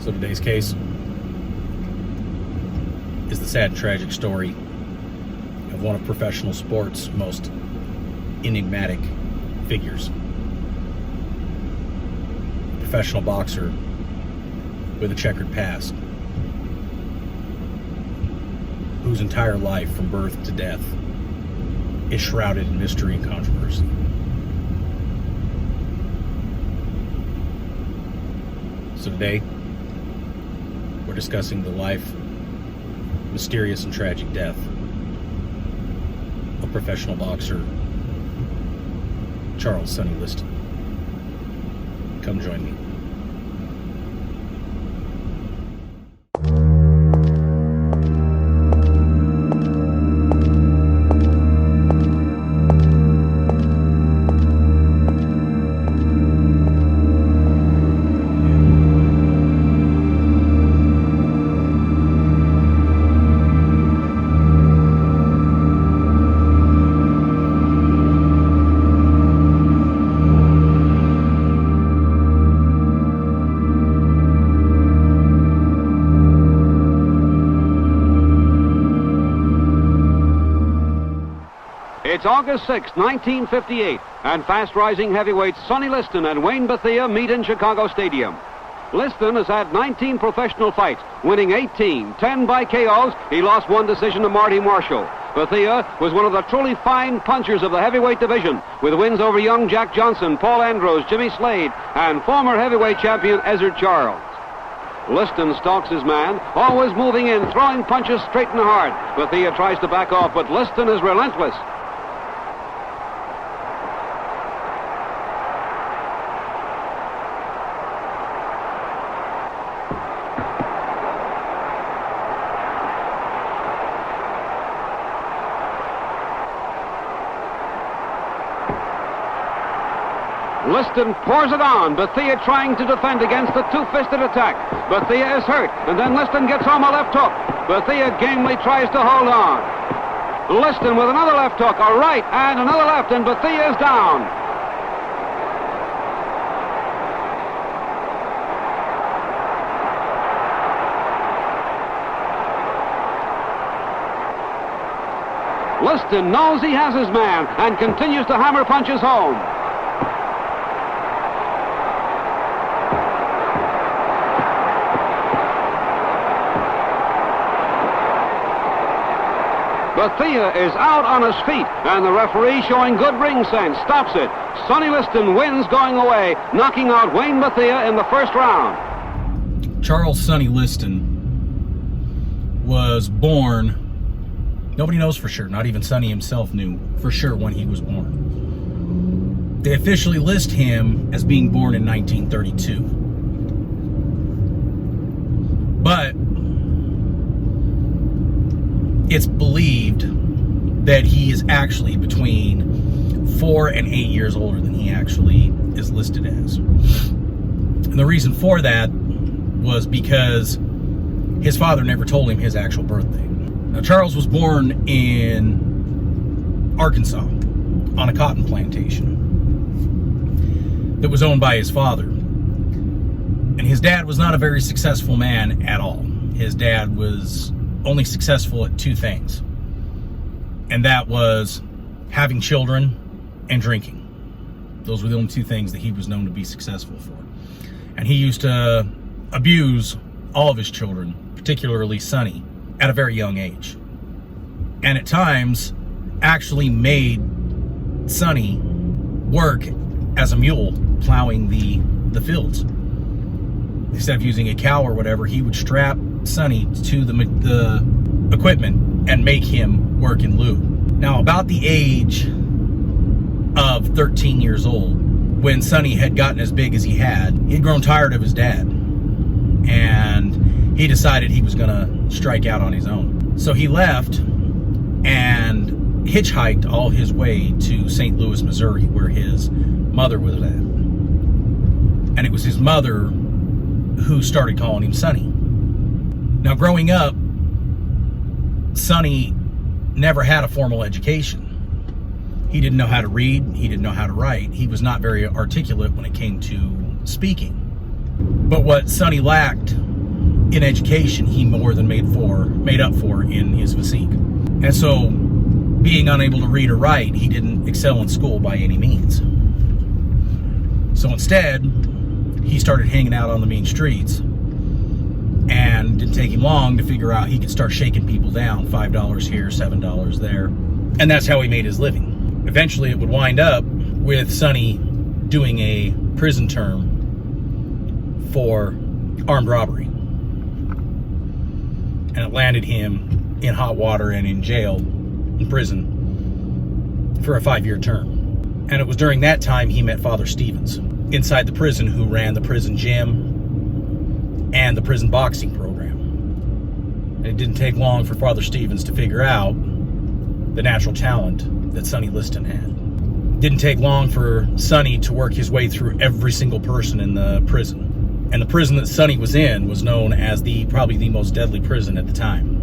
So today's case is the sad and tragic story of one of professional sports' most enigmatic figures. A professional boxer with a checkered past, whose entire life from birth to death is shrouded in mystery and controversy. So today, we're discussing the life, mysterious and tragic death of professional boxer Charles Sonny Liston. Come join me. It's August 6, 1958, and fast-rising heavyweights Sonny Liston and Wayne Bethea meet in Chicago Stadium. Liston has had 19 professional fights, winning 18, 10 by KOs. He lost one decision to Marty Marshall. Bethea was one of the truly fine punchers of the heavyweight division, with wins over young Jack Johnson, Paul Andros, Jimmy Slade, and former heavyweight champion Ezzard Charles. Liston stalks his man, always moving in, throwing punches straight and hard. Bethea tries to back off, but Liston is relentless. Liston pours it on, Bethea trying to defend against the two-fisted attack. Bethea is hurt, and then Liston gets home a left hook. Bethea gamely tries to hold on. Liston with another left hook, a right and another left, and Bethea is down. Liston knows he has his man and continues to hammer punches home. Bethea is out on his feet, and the referee, showing good ring sense, stops it. Sonny Liston wins going away, knocking out Wayne Bethea in the first round. Charles Sonny Liston was born, nobody knows for sure, not even Sonny himself knew for sure when he was born. They officially list him as being born in 1932. But it's believed that he is actually between 4 and 8 years older than he actually is listed as. And the reason for that was because his father never told him his actual birthday. Now, Charles was born in Arkansas on a cotton plantation that was owned by his father. And his dad was not a very successful man at all. His dad was only successful at two things, and that was having children and drinking. Those were the only two things that he was known to be successful for. And he used to abuse all of his children, particularly Sonny, at a very young age. And at times actually made Sonny work as a mule plowing the fields. Instead of using a cow or whatever, he would strap Sonny to the equipment and make him work in lieu. Now, about the age of 13 years old, when Sonny had gotten as big as he had, he'd grown tired of his dad, and he decided he was gonna strike out on his own. So he left and hitchhiked all his way to St. Louis, Missouri, where his mother was at. And it was his mother who started calling him Sonny. Now, growing up, Sonny never had a formal education. He didn't know how to read, he didn't know how to write. He was not very articulate when it came to speaking. But what Sonny lacked in education, he more than made up for in his physique. And so, being unable to read or write, he didn't excel in school by any means. So instead, he started hanging out on the main streets, and it didn't take him long to figure out he could start shaking people down, $5 here, $7 there. And that's how he made his living. Eventually, it would wind up with Sonny doing a prison term for armed robbery. And it landed him in hot water and in jail, in prison, for a 5-year term. And it was during that time he met Father Stevens inside the prison, who ran the prison gym and the prison boxing program. And it didn't take long for Father Stevens to figure out the natural talent that Sonny Liston had. Didn't take long for Sonny to work his way through every single person in the prison. And the prison that Sonny was in was known as probably the most deadly prison at the time.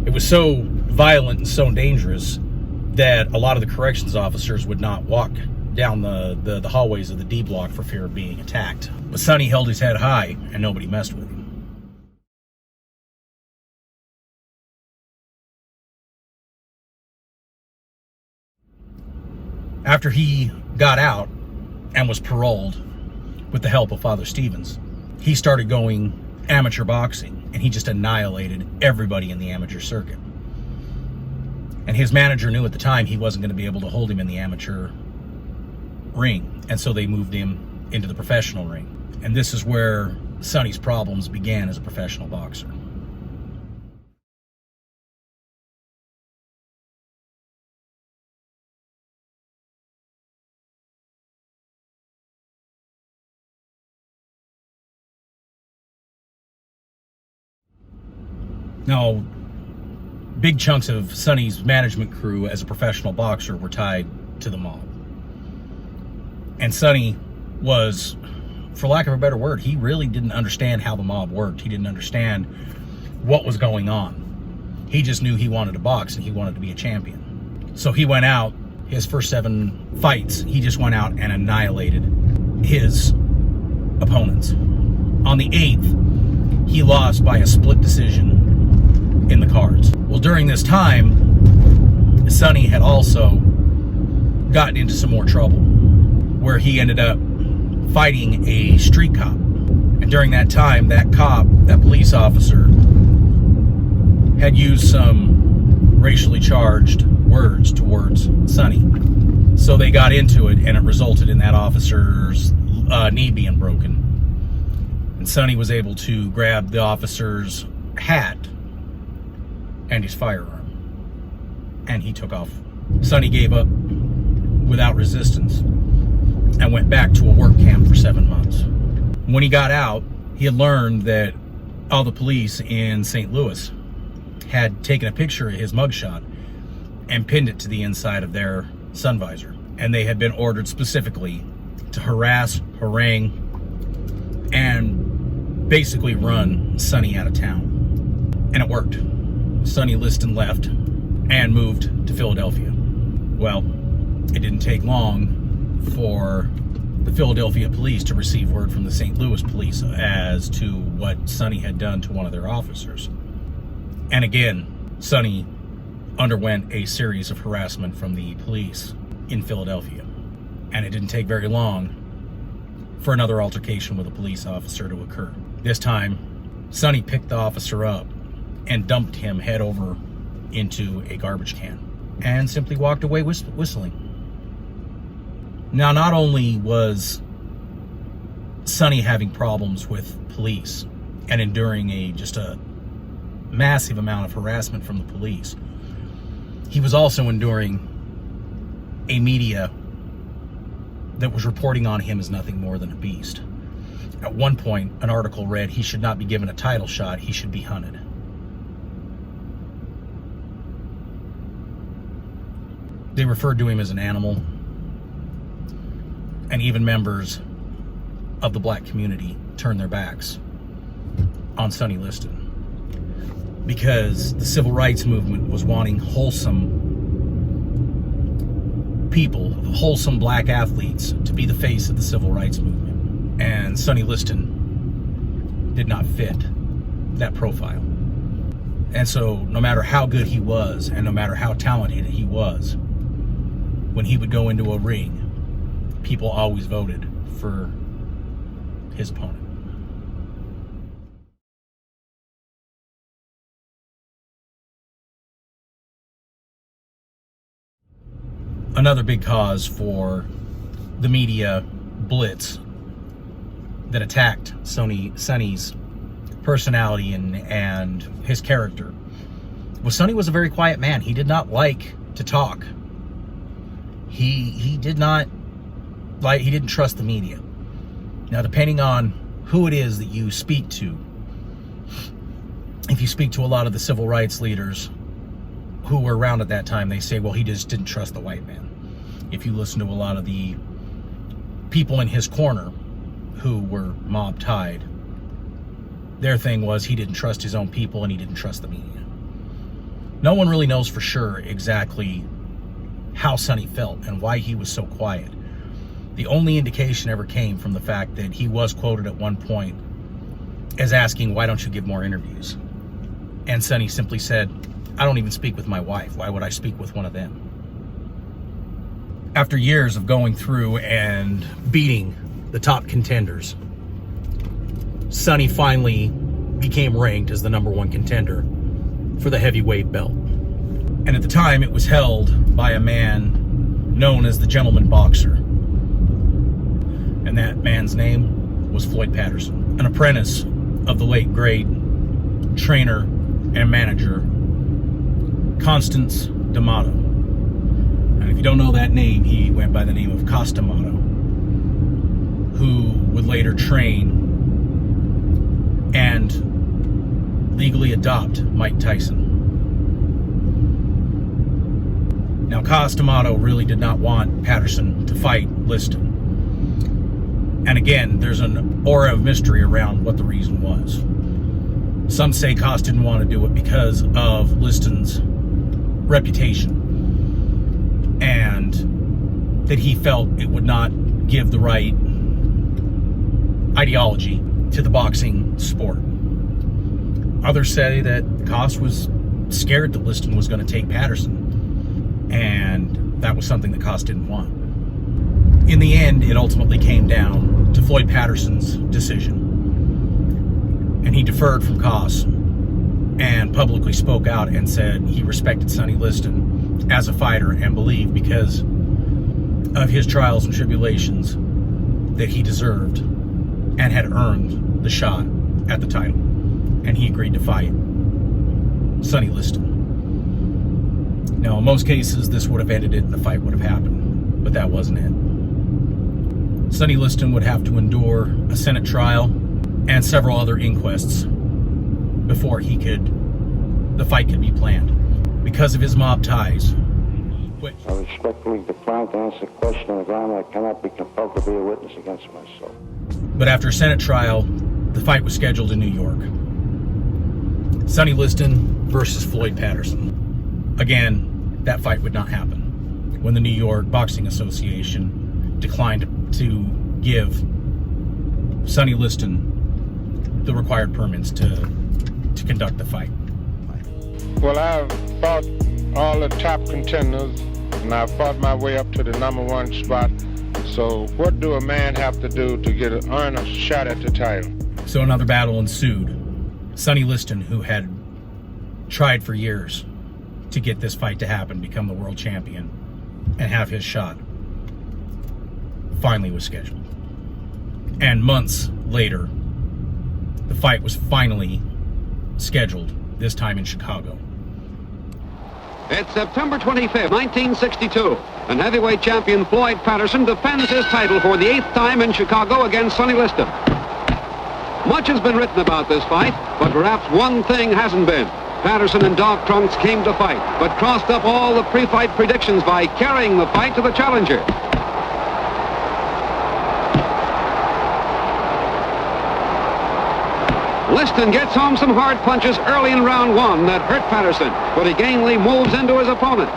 It was so violent and so dangerous that a lot of the corrections officers would not walk down the hallways of the D block for fear of being attacked. But Sonny held his head high and nobody messed with him. After he got out and was paroled with the help of Father Stevens, he started going amateur boxing, and he just annihilated everybody in the amateur circuit. And his manager knew at the time he wasn't going to be able to hold him in the amateur ring, and so they moved him into the professional ring. And this is where Sonny's problems began as a professional boxer. Now, big chunks of Sonny's management crew as a professional boxer were tied to the mob. And Sonny was, for lack of a better word, he really didn't understand how the mob worked. He didn't understand what was going on. He just knew he wanted to box and he wanted to be a champion. So he went out, his first 7 fights, he just went out and annihilated his opponents. On the 8th, he lost by a split decision in the cards. Well, during this time, Sonny had also gotten into some more trouble, where he ended up fighting a street cop. And during that time, that police officer, had used some racially charged words towards Sonny. So they got into it, and it resulted in that officer's knee being broken. And Sonny was able to grab the officer's hat and his firearm, and he took off. Sonny gave up without resistance and went back to a work camp for 7 months. When he got out, he had learned that all the police in St. Louis had taken a picture of his mugshot and pinned it to the inside of their sun visor. And they had been ordered specifically to harass, harangue, and basically run Sonny out of town. And it worked. Sonny Liston left and moved to Philadelphia. Well, it didn't take long for the Philadelphia police to receive word from the St. Louis police as to what Sonny had done to one of their officers. And again, Sonny underwent a series of harassment from the police in Philadelphia. And it didn't take very long for another altercation with a police officer to occur. This time, Sonny picked the officer up and dumped him head over into a garbage can and simply walked away whistling. Now, not only was Sonny having problems with police and enduring just a massive amount of harassment from the police, he was also enduring a media that was reporting on him as nothing more than a beast. At one point, an article read, he should not be given a title shot, he should be hunted. They referred to him as an animal, and even members of the black community turned their backs on Sonny Liston, because the civil rights movement was wanting wholesome people, wholesome black athletes, to be the face of the civil rights movement. And Sonny Liston did not fit that profile. And so no matter how good he was, and no matter how talented he was, when he would go into a ring, people always voted for his opponent. Another big cause for the media blitz that attacked Sonny's personality and his character was Sonny was a very quiet man. He did not like to talk. He didn't trust the media. Now, depending on who it is that you speak to, if you speak to a lot of the civil rights leaders who were around at that time, they say, well, he just didn't trust the white man. If you listen to a lot of the people in his corner who were mob tied, their thing was he didn't trust his own people and he didn't trust the media. No one really knows for sure exactly how Sonny felt and why he was so quiet. The only indication ever came from the fact that he was quoted at one point as asking, why don't you give more interviews? And Sonny simply said, I don't even speak with my wife. Why would I speak with one of them? After years of going through and beating the top contenders, Sonny finally became ranked as the #1 contender for the heavyweight belt. And at the time, it was held by a man known as the Gentleman Boxer. And that man's name was Floyd Patterson, an apprentice of the late great trainer and manager Constance D'Amato. And if you don't know that name, he went by the name of Costamato, who would later train and legally adopt Mike Tyson. Now, Costamato really did not want Patterson to fight Liston. And again, there's an aura of mystery around what the reason was. Some say Cost didn't want to do it because of Liston's reputation, and that he felt it would not give the right ideology to the boxing sport. Others say that Cost was scared that Liston was going to take Patterson, and that was something that Cost didn't want. In the end, it ultimately came down to Floyd Patterson's decision, and he deferred from Cost and publicly spoke out and said he respected Sonny Liston as a fighter and believed because of his trials and tribulations that he deserved and had earned the shot at the title, and he agreed to fight Sonny Liston. Now, in most cases, this would have ended it and the fight would have happened, but that wasn't it. Sonny Liston would have to endure a Senate trial and several other inquests before the fight could be planned because of his mob ties. Which, I respectfully decline to answer the question on the ground I cannot be compelled to be a witness against myself. But after a Senate trial, the fight was scheduled in New York. Sonny Liston versus Floyd Patterson. Again, that fight would not happen when the New York Boxing Association declined to give Sonny Liston the required permits to conduct the fight. Well, I've fought all the top contenders, and I fought my way up to the #1 spot. So what do a man have to do to earn a shot at the title? So another battle ensued. Sonny Liston, who had tried for years to get this fight to happen, become the world champion, and have his shot, finally was scheduled. And months later, the fight was finally scheduled, this time in Chicago. It's September 25th, 1962, and heavyweight champion Floyd Patterson defends his title for the 8th time in Chicago against Sonny Liston. Much has been written about this fight, but perhaps one thing hasn't been. Patterson in dog trunks came to fight, but crossed up all the pre-fight predictions by carrying the fight to the challenger. Liston gets home some hard punches early in round 1 that hurt Patterson, but he gamely moves into his opponent.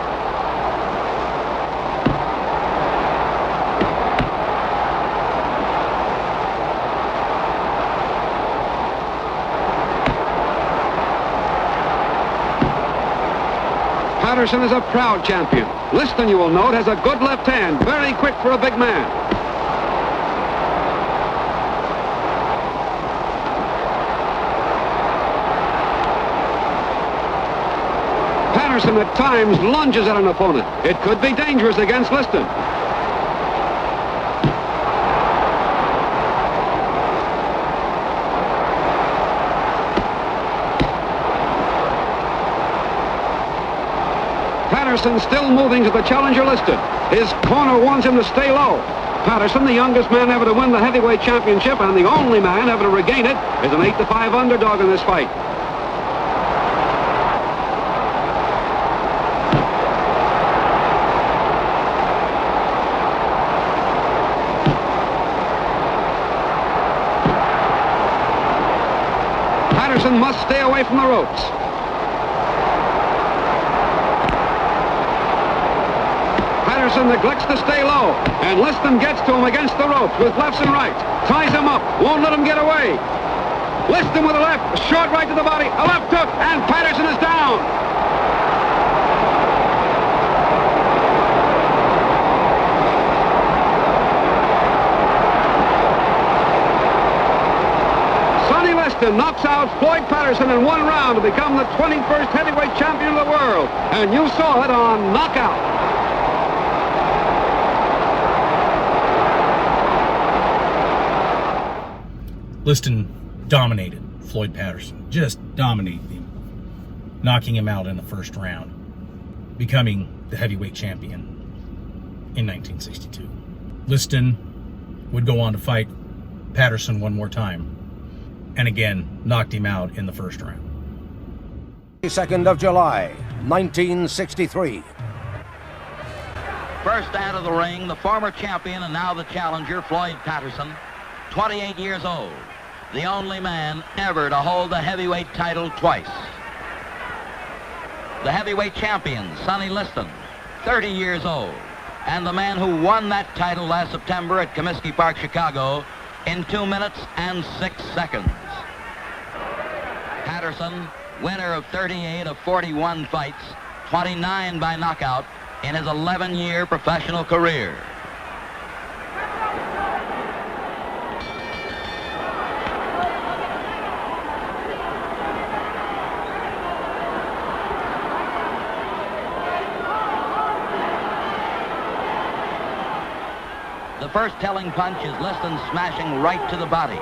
Patterson is a proud champion. Liston, you will note, has a good left hand, very quick for a big man. Patterson at times lunges at an opponent. It could be dangerous against Liston. Patterson still moving to the challenger Liston. His corner wants him to stay low. Patterson, the youngest man ever to win the heavyweight championship and the only man ever to regain it, is an 8-5 underdog in this fight. Patterson must stay away from the ropes. Patterson neglects to stay low, and Liston gets to him against the ropes with lefts and rights. Ties him up, won't let him get away. Liston with a left, a short right to the body, a left hook, and Patterson is down. Sonny Liston knocks out Floyd Patterson in one round to become the 21st heavyweight champion of the world, and you saw it on Knockout. Liston dominated Floyd Patterson, just dominated him, knocking him out in the first round, becoming the heavyweight champion in 1962. Liston would go on to fight Patterson one more time, and again knocked him out in the first round. 2nd of July, 1963. First out of the ring, the former champion and now the challenger, Floyd Patterson, 28 years old. The only man ever to hold the heavyweight title twice. The heavyweight champion, Sonny Liston, 30 years old, and the man who won that title last September at Comiskey Park, Chicago, in 2 minutes and 6 seconds. Patterson, winner of 38 of 41 fights, 29 by knockout in his 11-year professional career. The first telling punch is Liston smashing right to the body.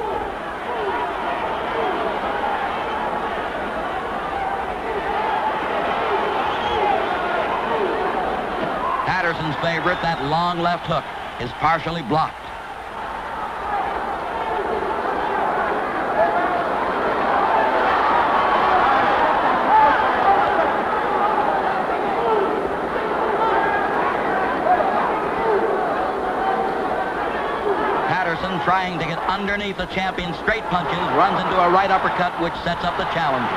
Patterson's favorite, that long left hook, is partially blocked. Patterson, trying to get underneath the champion's straight punches, runs into a right uppercut which sets up the challenger.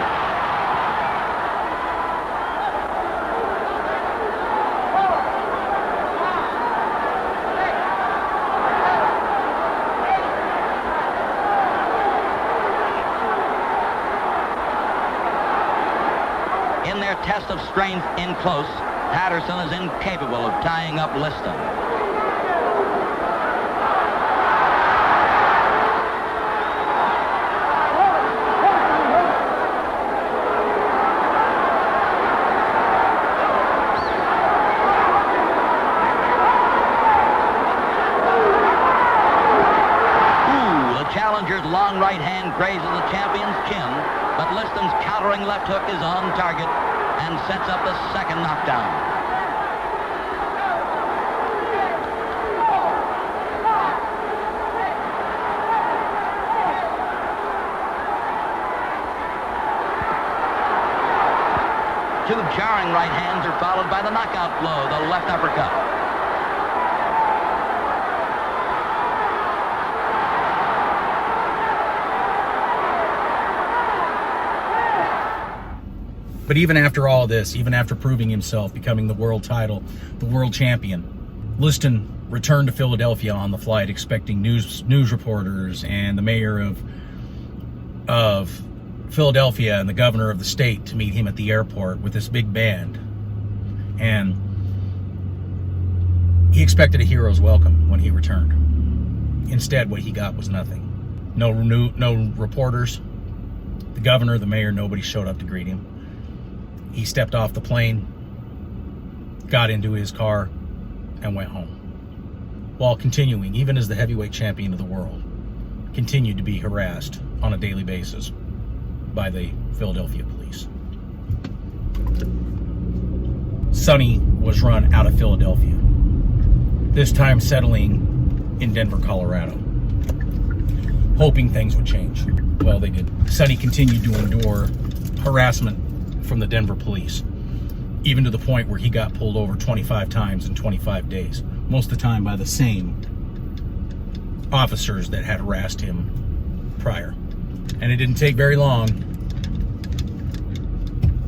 In their test of strength in close, Patterson is incapable of tying up Liston. Challenger's long right hand grazes the champion's chin, but Liston's countering left hook is on target and sets up the second knockdown. Two jarring right hands are followed by the knockout blow, the left uppercut. But even after all this, even after proving himself, becoming the world title, the world champion, Liston returned to Philadelphia on the flight, expecting news reporters and the mayor of Philadelphia and the governor of the state to meet him at the airport with this big band. And he expected a hero's welcome when he returned. Instead, what he got was nothing. No reporters. The governor, the mayor, nobody showed up to greet him. He stepped off the plane, got into his car, and went home. While continuing, even as the heavyweight champion of the world, continued to be harassed on a daily basis by the Philadelphia police. Sonny was run out of Philadelphia, this time settling in Denver, Colorado, hoping things would change. Well, they did. Sonny continued to endure harassment from the Denver police, even to the point where he got pulled over 25 times in 25 days, most of the time by the same officers that had harassed him prior. And it didn't take very long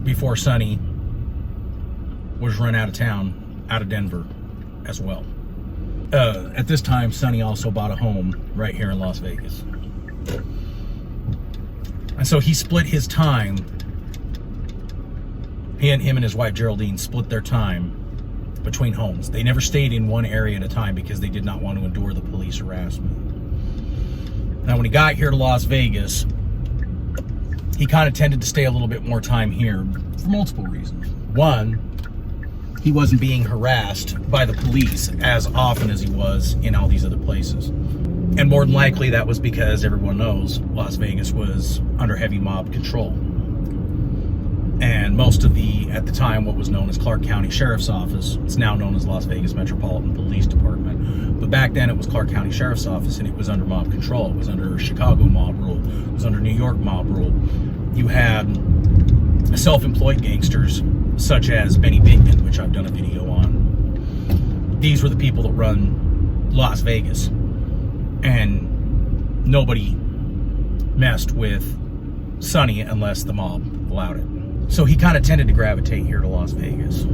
before Sonny was run out of town, out of Denver as well. At this time, Sonny also bought a home right here in Las Vegas. And so he split his time. Him and his wife Geraldine split their time between homes. They never stayed in one area at a time because they did not want to endure the police harassment. Now, when he got here to Las Vegas, he kind of tended to stay a little bit more time here for multiple reasons. One, he wasn't being harassed by the police as often as he was in all these other places. And more than likely, that was because everyone knows Las Vegas was under heavy mob control. And most of at the time, what was known as Clark County Sheriff's Office, it's now known as Las Vegas Metropolitan Police Department. But back then it was Clark County Sheriff's Office, and it was under mob control. It was under Chicago mob rule. It was under New York mob rule. You had self-employed gangsters, such as Benny Bigman, which I've done a video on. These were the people that run Las Vegas. And nobody messed with Sonny unless the mob allowed it. So he kind of tended to gravitate here to Las Vegas.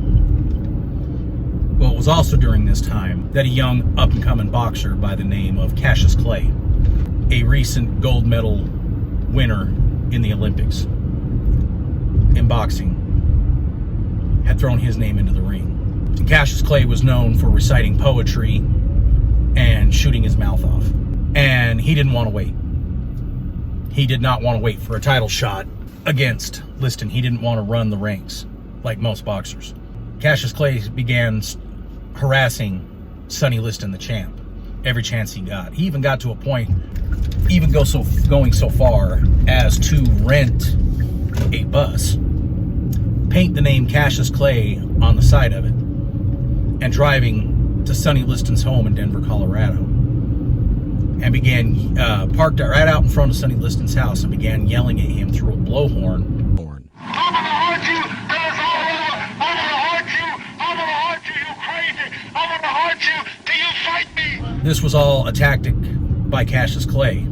Well, it was also during this time that a young up-and-coming boxer by the name of Cassius Clay, a recent gold medal winner in the Olympics in boxing, had thrown his name into the ring. And Cassius Clay was known for reciting poetry and shooting his mouth off. And he didn't want to wait. He did not want to wait for a title shot against Liston. He didn't want to run the ranks like most boxers. Cassius Clay began harassing Sonny Liston, the champ, every chance he got. He even got to a point, going so far as to rent a bus, paint the name Cassius Clay on the side of it, and driving to Sonny Liston's home in Denver, Colorado, and began parked right out in front of Sonny Liston's house and began yelling at him through a blowhorn. I'm gonna hurt you, there's all over. I'm gonna hurt you, you crazy. I'm gonna hurt you till you fight me. This was all a tactic by Cassius Clay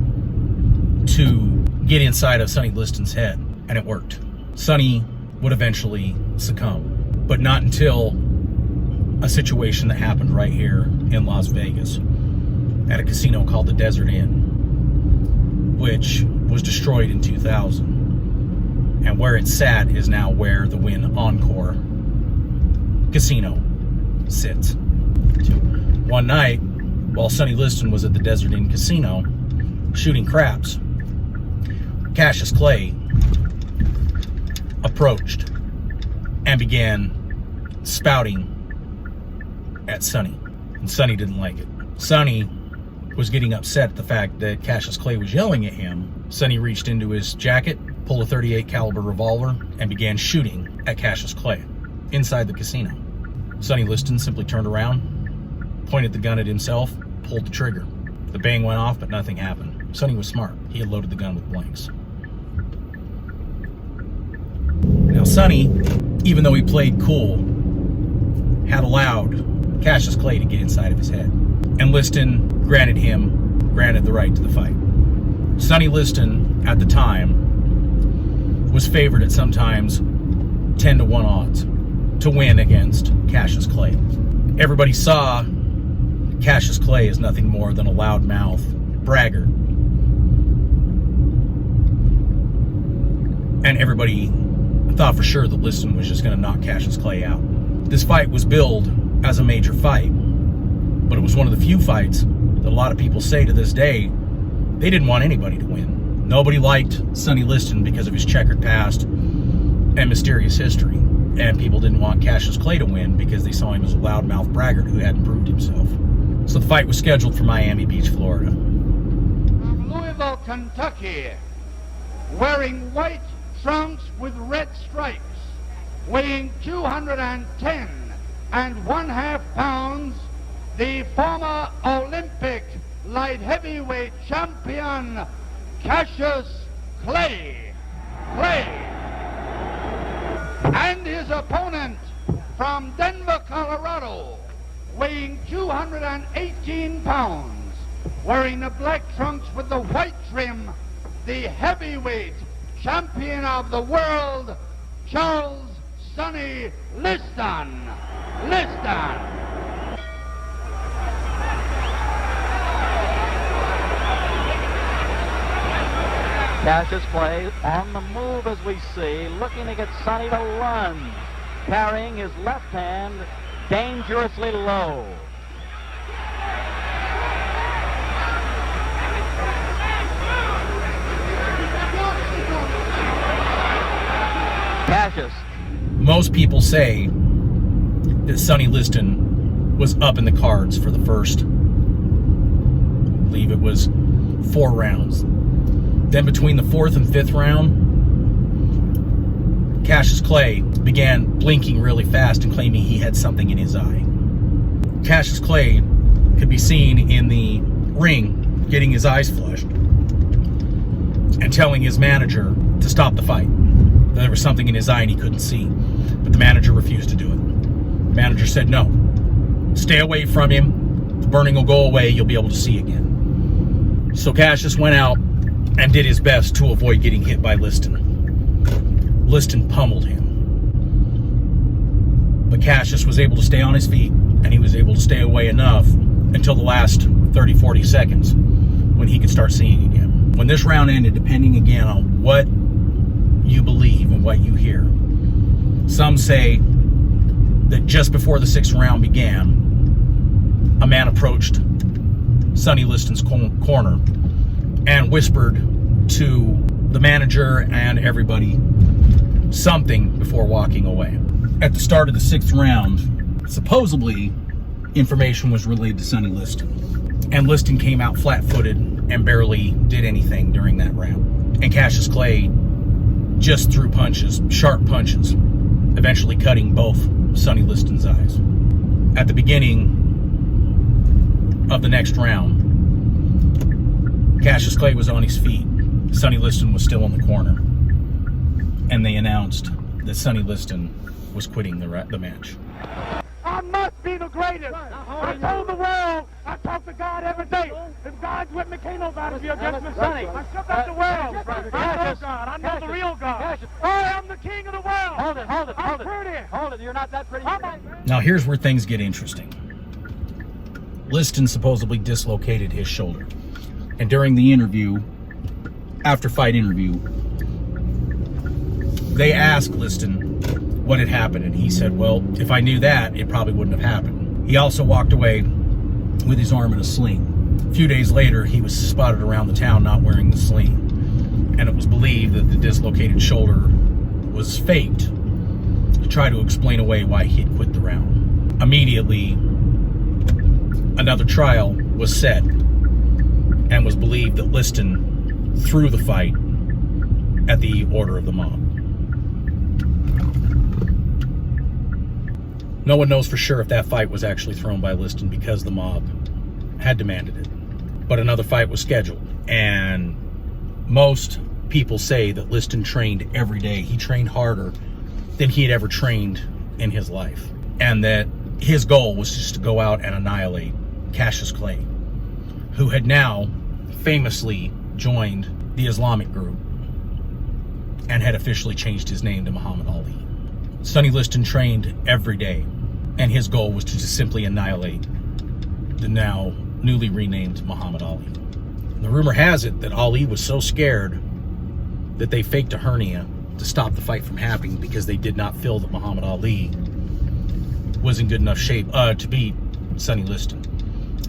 to get inside of Sonny Liston's head, and it worked. Sonny would eventually succumb, but not until a situation that happened right here in Las Vegas at a casino called the Desert Inn, which was destroyed in 2000. And where it sat is now where the Wynn Encore Casino sits. One night, while Sonny Liston was at the Desert Inn Casino shooting craps, Cassius Clay approached and began spouting at Sonny. And Sonny didn't like it. Sonny was getting upset at the fact that Cassius Clay was yelling at him. Sonny reached into his jacket, pulled a .38 caliber revolver, and began shooting at Cassius Clay inside the casino. Sonny Liston simply turned around, pointed the gun at himself, pulled the trigger. The bang went off, but nothing happened. Sonny was smart. He had loaded the gun with blanks. Now Sonny, even though he played cool, had allowed Cassius Clay to get inside of his head. And Liston granted the right to the fight. Sonny Liston, at the time, was favored at sometimes 10-to-1 odds to win against Cassius Clay. Everybody saw Cassius Clay as nothing more than a loudmouth braggart. And everybody thought for sure that Liston was just going to knock Cassius Clay out. This fight was billed as a major fight, but it was one of the few fights that a lot of people say to this day they didn't want anybody to win. Nobody liked Sonny Liston because of his checkered past and mysterious history, and people didn't want Cassius Clay to win because they saw him as a loudmouth braggart who hadn't proved himself. So the fight was scheduled for Miami Beach, Florida. From Louisville, Kentucky, wearing white trunks with red stripes, weighing 210 1/2 pounds, the former Olympic light heavyweight champion, Cassius Clay. And his opponent from Denver, Colorado, weighing 218 pounds, wearing the black trunks with the white trim, the heavyweight champion of the world, Charles Sonny Liston. Cassius Clay on the move, as we see, looking to get Sonny to run, carrying his left hand dangerously low. Cassius. Most people say that Sonny Liston was up in the cards for the first, I believe it was 4 rounds. Then between the 4th and 5th round, Cassius Clay began blinking really fast and claiming he had something in his eye. Cassius Clay could be seen in the ring getting his eyes flushed and telling his manager to stop the fight. There was something in his eye and he couldn't see, but the manager refused to do it. The manager said, no, stay away from him. The burning will go away. You'll be able to see again. So Cassius went out and did his best to avoid getting hit by Liston. Liston pummeled him. But Cassius was able to stay on his feet, and he was able to stay away enough until the last 30, 40 seconds when he could start seeing again. When this round ended, depending again on what you believe and what you hear, some say that just before the 6th round began, a man approached Sonny Liston's corner and whispered to the manager and everybody something before walking away. At the start of the 6th round, supposedly information was relayed to Sonny Liston, and Liston came out flat-footed and barely did anything during that round. And Cassius Clay just threw punches, sharp punches, eventually cutting both Sonny Liston's eyes. At the beginning of the next round, Cassius Clay was on his feet. Sonny Liston was still in the corner. And they announced that Sonny Liston was quitting the match. I must be the greatest. I told the world, I talk to God every day. If God's with me, can't nobody be against me. Sonny, I shook out the world. I know God. I know the real God. I am the king of the world. Hold it. I'm pretty. Hold it, you're not that pretty. Now here's where things get interesting. Liston supposedly dislocated his shoulder. And during the interview, after fight interview, they asked Liston what had happened, and he said, well, if I knew that, it probably wouldn't have happened. He also walked away with his arm in a sling. A few days later, he was spotted around the town not wearing the sling, and it was believed that the dislocated shoulder was faked to try to explain away why he had quit the round. Immediately, another trial was set, and was believed that Liston threw the fight at the order of the mob. No one knows for sure if that fight was actually thrown by Liston because the mob had demanded it. But another fight was scheduled, and most people say that Liston trained every day. He trained harder than he had ever trained in his life, and that his goal was just to go out and annihilate Cassius Clay, who had now famously joined the Islamic group and had officially changed his name to Muhammad Ali. Sonny Liston trained every day, and his goal was to just simply annihilate the now newly renamed Muhammad Ali. The rumor has it that Ali was so scared that they faked a hernia to stop the fight from happening because they did not feel that Muhammad Ali was in good enough shape to beat Sonny Liston.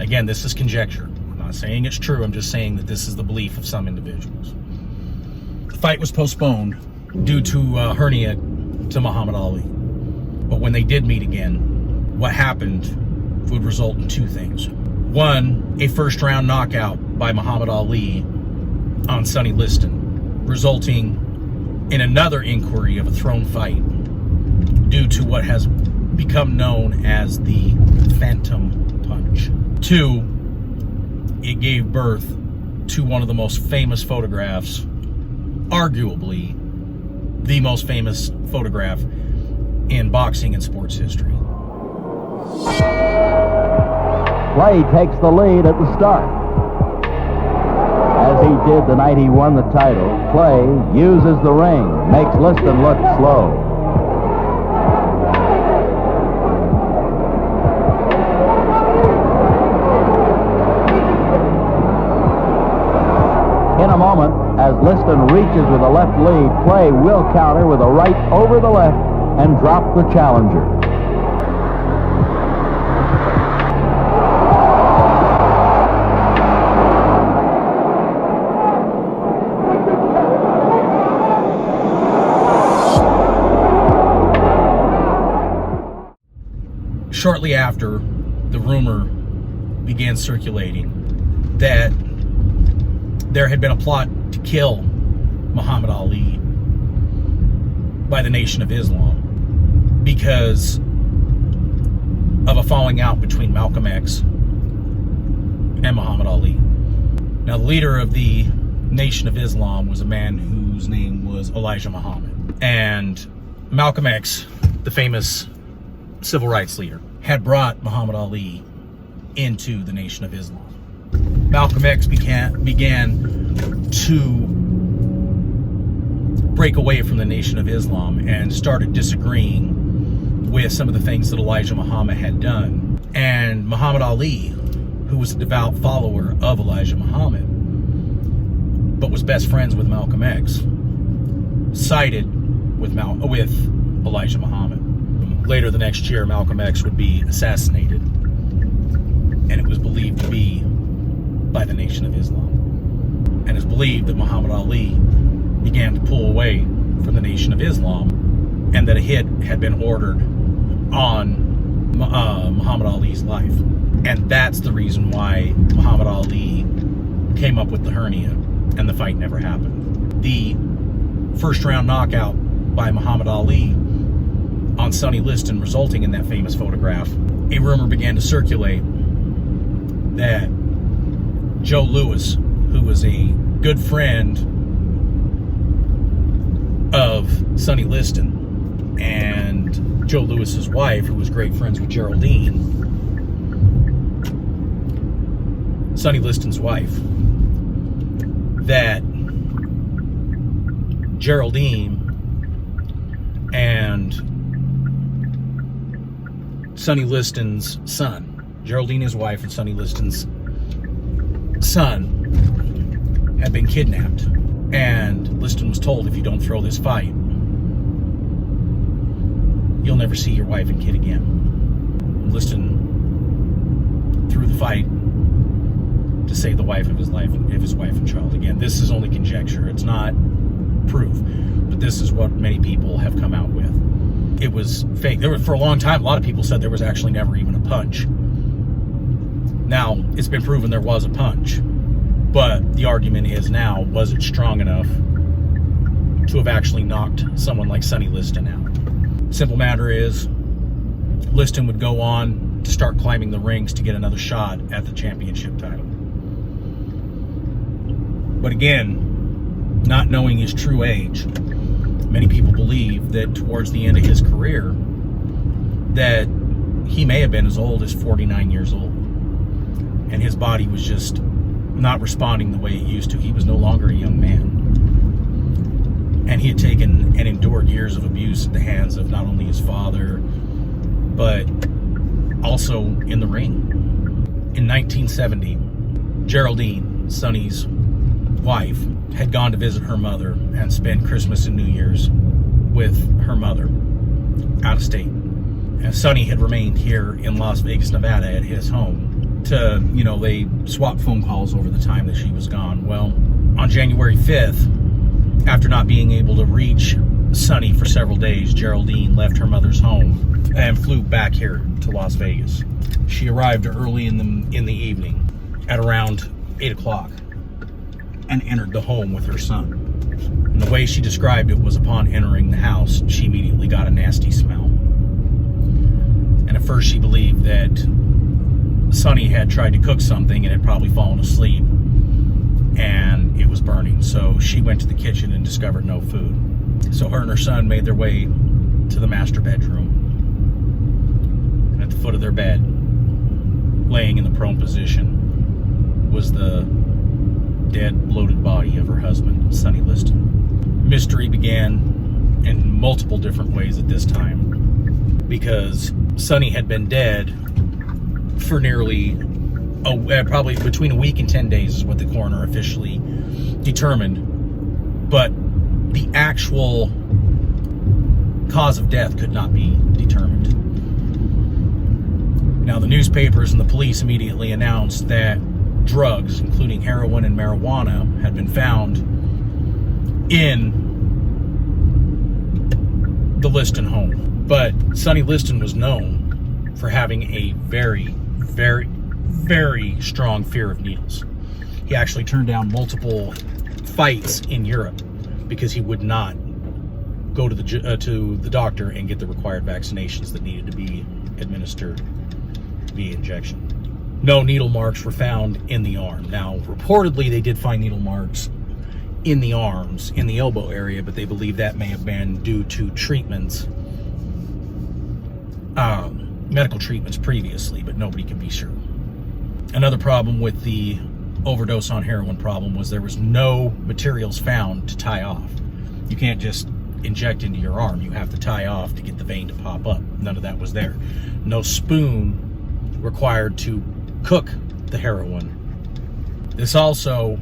Again, this is conjecture. I'm not saying it's true. I'm just saying that this is the belief of some individuals. The fight was postponed due to hernia to Muhammad Ali. But when they did meet again, what happened would result in two things. One, a first-round knockout by Muhammad Ali on Sonny Liston, resulting in another inquiry of a thrown fight due to what has become known as the Phantom Punch. Two, it gave birth to one of the most famous photographs, arguably the most famous photograph in boxing and sports history. Clay takes the lead at the start. As he did the night he won the title, Clay uses the ring, makes Liston look slow. In a moment, as Liston reaches with a left lead, Clay will counter with a right over the left and drop the challenger. Shortly after, the rumor began circulating that there had been a plot to kill Muhammad Ali by the Nation of Islam because of a falling out between Malcolm X and Muhammad Ali. Now, the leader of the Nation of Islam was a man whose name was Elijah Muhammad. And Malcolm X, the famous civil rights leader, had brought Muhammad Ali into the Nation of Islam. Malcolm X began to break away from the Nation of Islam and started disagreeing with some of the things that Elijah Muhammad had done. And Muhammad Ali, who was a devout follower of Elijah Muhammad, but was best friends with Malcolm X, sided with Elijah Muhammad. Later the next year, Malcolm X would be assassinated, and it was believed to be by the Nation of Islam. And it's believed that Muhammad Ali began to pull away from the Nation of Islam, and that a hit had been ordered on Muhammad Ali's life. And that's the reason why Muhammad Ali came up with the hernia, and the fight never happened. The first round knockout by Muhammad Ali on Sonny Liston, resulting in that famous photograph, a rumor began to circulate that Joe Louis, who was a good friend of Sonny Liston, and Joe Louis's wife, who was great friends with Geraldine, Sonny Liston's wife, that Geraldine and Sonny Liston's son, Geraldine, his wife, and Sonny Liston's son had been kidnapped. And Liston was told, if you don't throw this fight, you'll never see your wife and kid again. Liston threw the fight to save the wife of his wife and child. Again, this is only conjecture. It's not proof. But this is what many people have come out with. It was fake. For a long time, a lot of people said there was actually never even a punch. Now, it's been proven there was a punch. But the argument is now, was it strong enough to have actually knocked someone like Sonny Liston out? Simple matter is, Liston would go on to start climbing the rings to get another shot at the championship title. But again, not knowing his true age, many people believe that towards the end of his career, that he may have been as old as 49 years old. And his body was just not responding the way it used to. He was no longer a young man. And he had taken and endured years of abuse at the hands of not only his father, but also in the ring. In 1970, Geraldine, Sonny's wife, had gone to visit her mother and spend Christmas and New Year's with her mother out of state. And Sonny had remained here in Las Vegas, Nevada at his home to, they swapped phone calls over the time that she was gone. Well, on January 5th, after not being able to reach Sonny for several days, Geraldine left her mother's home and flew back here to Las Vegas. She arrived early in the evening at around 8 o'clock and entered the home with her son. And the way she described it was, upon entering the house, she immediately got a nasty smell. And at first she believed that Sonny had tried to cook something and had probably fallen asleep and it was burning. So she went to the kitchen and discovered no food. So her and her son made their way to the master bedroom. And at the foot of their bed, laying in the prone position, was the dead, bloated body of her husband, Sonny Liston. Mystery began in multiple different ways at this time, because Sonny had been dead for nearly, probably between a week and 10 days is what the coroner officially determined. But the actual cause of death could not be determined. Now, the newspapers and the police immediately announced that drugs, including heroin and marijuana, had been found in the Liston home. But Sonny Liston was known for having a very, very, very strong fear of needles. He actually turned down multiple fights in Europe because he would not go to the doctor and get the required vaccinations that needed to be administered via injection. No needle marks were found in the arm. Now, reportedly, they did find needle marks in the arms, in the elbow area, but they believe that may have been due to treatments, medical treatments previously, but nobody can be sure. Another problem with the overdose on heroin problem was there was no materials found to tie off. You can't just inject into your arm. You have to tie off to get the vein to pop up. None of that was there. No spoon required to cook the heroin. This also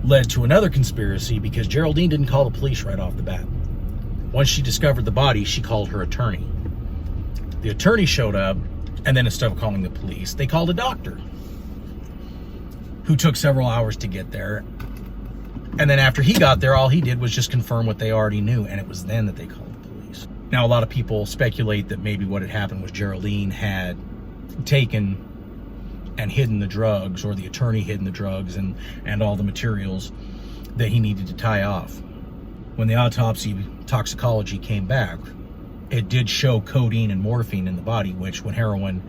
led to another conspiracy because Geraldine didn't call the police right off the bat. Once she discovered the body, she called her attorney. The attorney showed up, and then instead of calling the police, they called a doctor who took several hours to get there. And then after he got there, all he did was just confirm what they already knew, and it was then that they called the police. Now, a lot of people speculate that maybe what had happened was Geraldine had taken and hidden the drugs, or the attorney hidden the drugs and all the materials that he needed to tie off. When the autopsy toxicology came back, it did show codeine and morphine in the body, which when heroin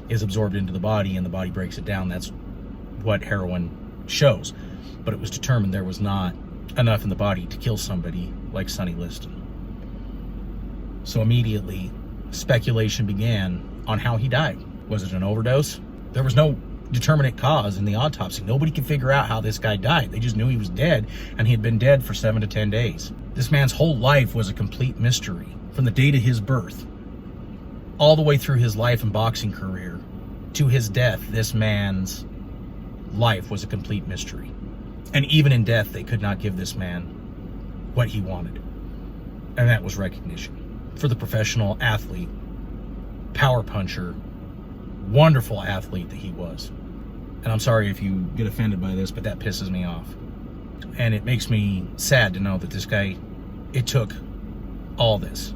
is absorbed into the body and the body breaks it down, that's what heroin shows. But it was determined there was not enough in the body to kill somebody like Sonny Liston. So immediately, speculation began on how he died. Was it an overdose? There was no determinate cause in the autopsy. Nobody could figure out how this guy died. They just knew he was dead, and he had been dead for 7 to 10 days. This man's whole life was a complete mystery. From the date of his birth, all the way through his life and boxing career, to his death, this man's life was a complete mystery. And even in death, they could not give this man what he wanted. And that was recognition. For the professional athlete, power puncher, wonderful athlete that he was. And I'm sorry if you get offended by this, but that pisses me off. And it makes me sad to know that this guy, it took all this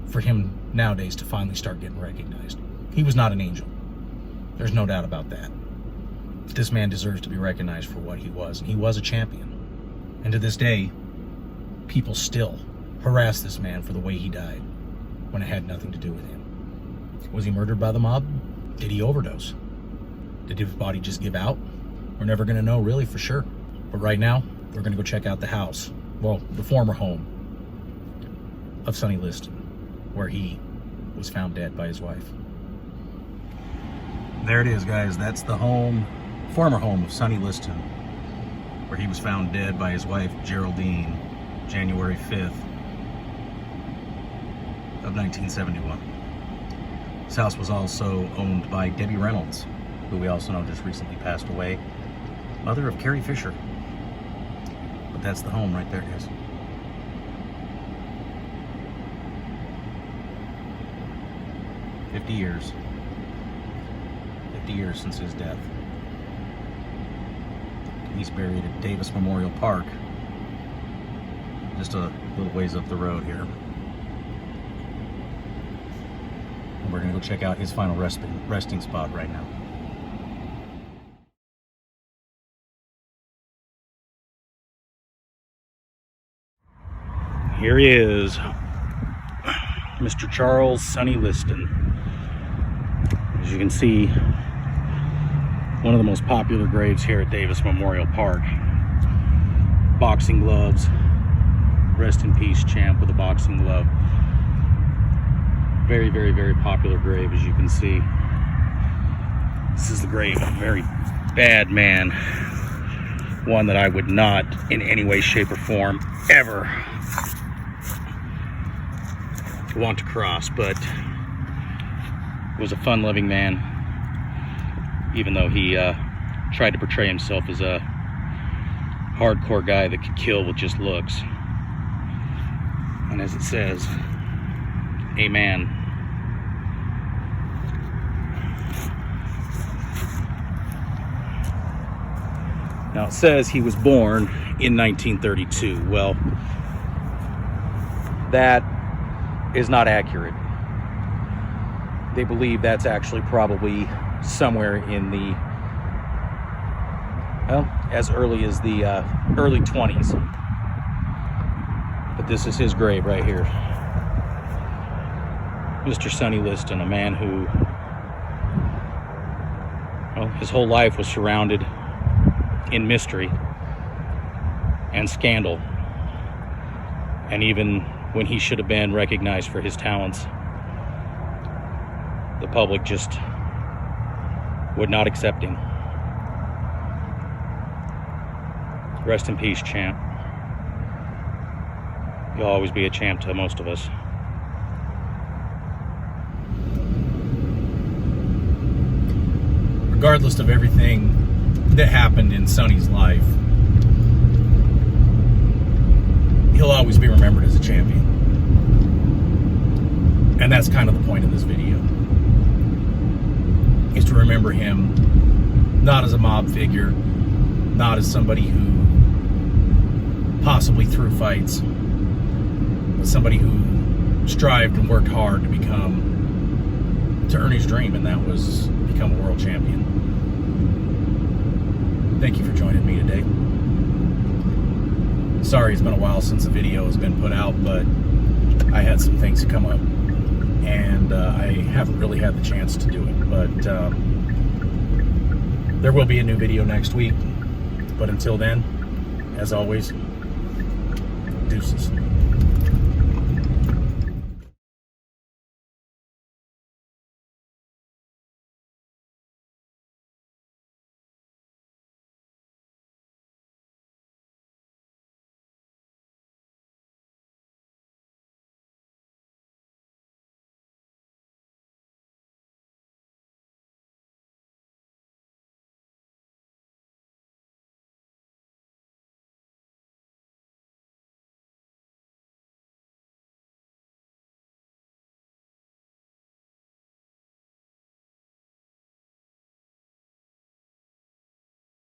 for him nowadays to finally start getting recognized. He was not an angel. There's no doubt about that. But this man deserves to be recognized for what he was, and he was a champion. And to this day, people still harass this man for the way he died when it had nothing to do with him. Was he murdered by the mob? Did he overdose? Did his body just give out? We're never going to know really for sure. But right now, we're going to go check out the house. Well, the former home of Sonny Liston, where he was found dead by his wife. There it is, guys. That's the home, former home of Sonny Liston, where he was found dead by his wife, Geraldine, January 5th of 1971. This house was also owned by Debbie Reynolds, who we also know just recently passed away, mother of Carrie Fisher. But that's the home right there, guys. 50 years. 50 years since his death. He's buried at Davis Memorial Park, just a little ways up the road here. And we're gonna go check out his final resting spot right now. Here he is, Mr. Charles Sonny Liston. As you can see, one of the most popular graves here at Davis Memorial Park. Boxing gloves. Rest in peace, champ with a boxing glove. Very, very, very popular grave, as you can see. This is the grave of a very bad man. One that I would not, in any way, shape, or form, ever want to cross, but was a fun-loving man, even though he tried to portray himself as a hardcore guy that could kill with just looks. And as it says, amen. Now it says he was born in 1932. Well, that is not accurate. They believe that's actually probably somewhere in the, well, as early as the early 20s. But this is his grave right here. Mr. Sonny Liston, a man who, well, his whole life was surrounded in mystery and scandal. And even when he should have been recognized for his talents, the public just would not accept him. Rest in peace, champ. You'll always be a champ to most of us. Regardless of everything that happened in Sonny's life, he'll always be remembered as a champion. And that's kind of the point of this video, is to remember him not as a mob figure, not as somebody who possibly threw fights, but somebody who strived and worked hard to earn his dream, and that was become a world champion. Thank you for joining me today. Sorry it's been a while since the video has been put out, but I had some things come up, and I haven't really had the chance to do it. But there will be a new video next week. But until then, as always, deuces.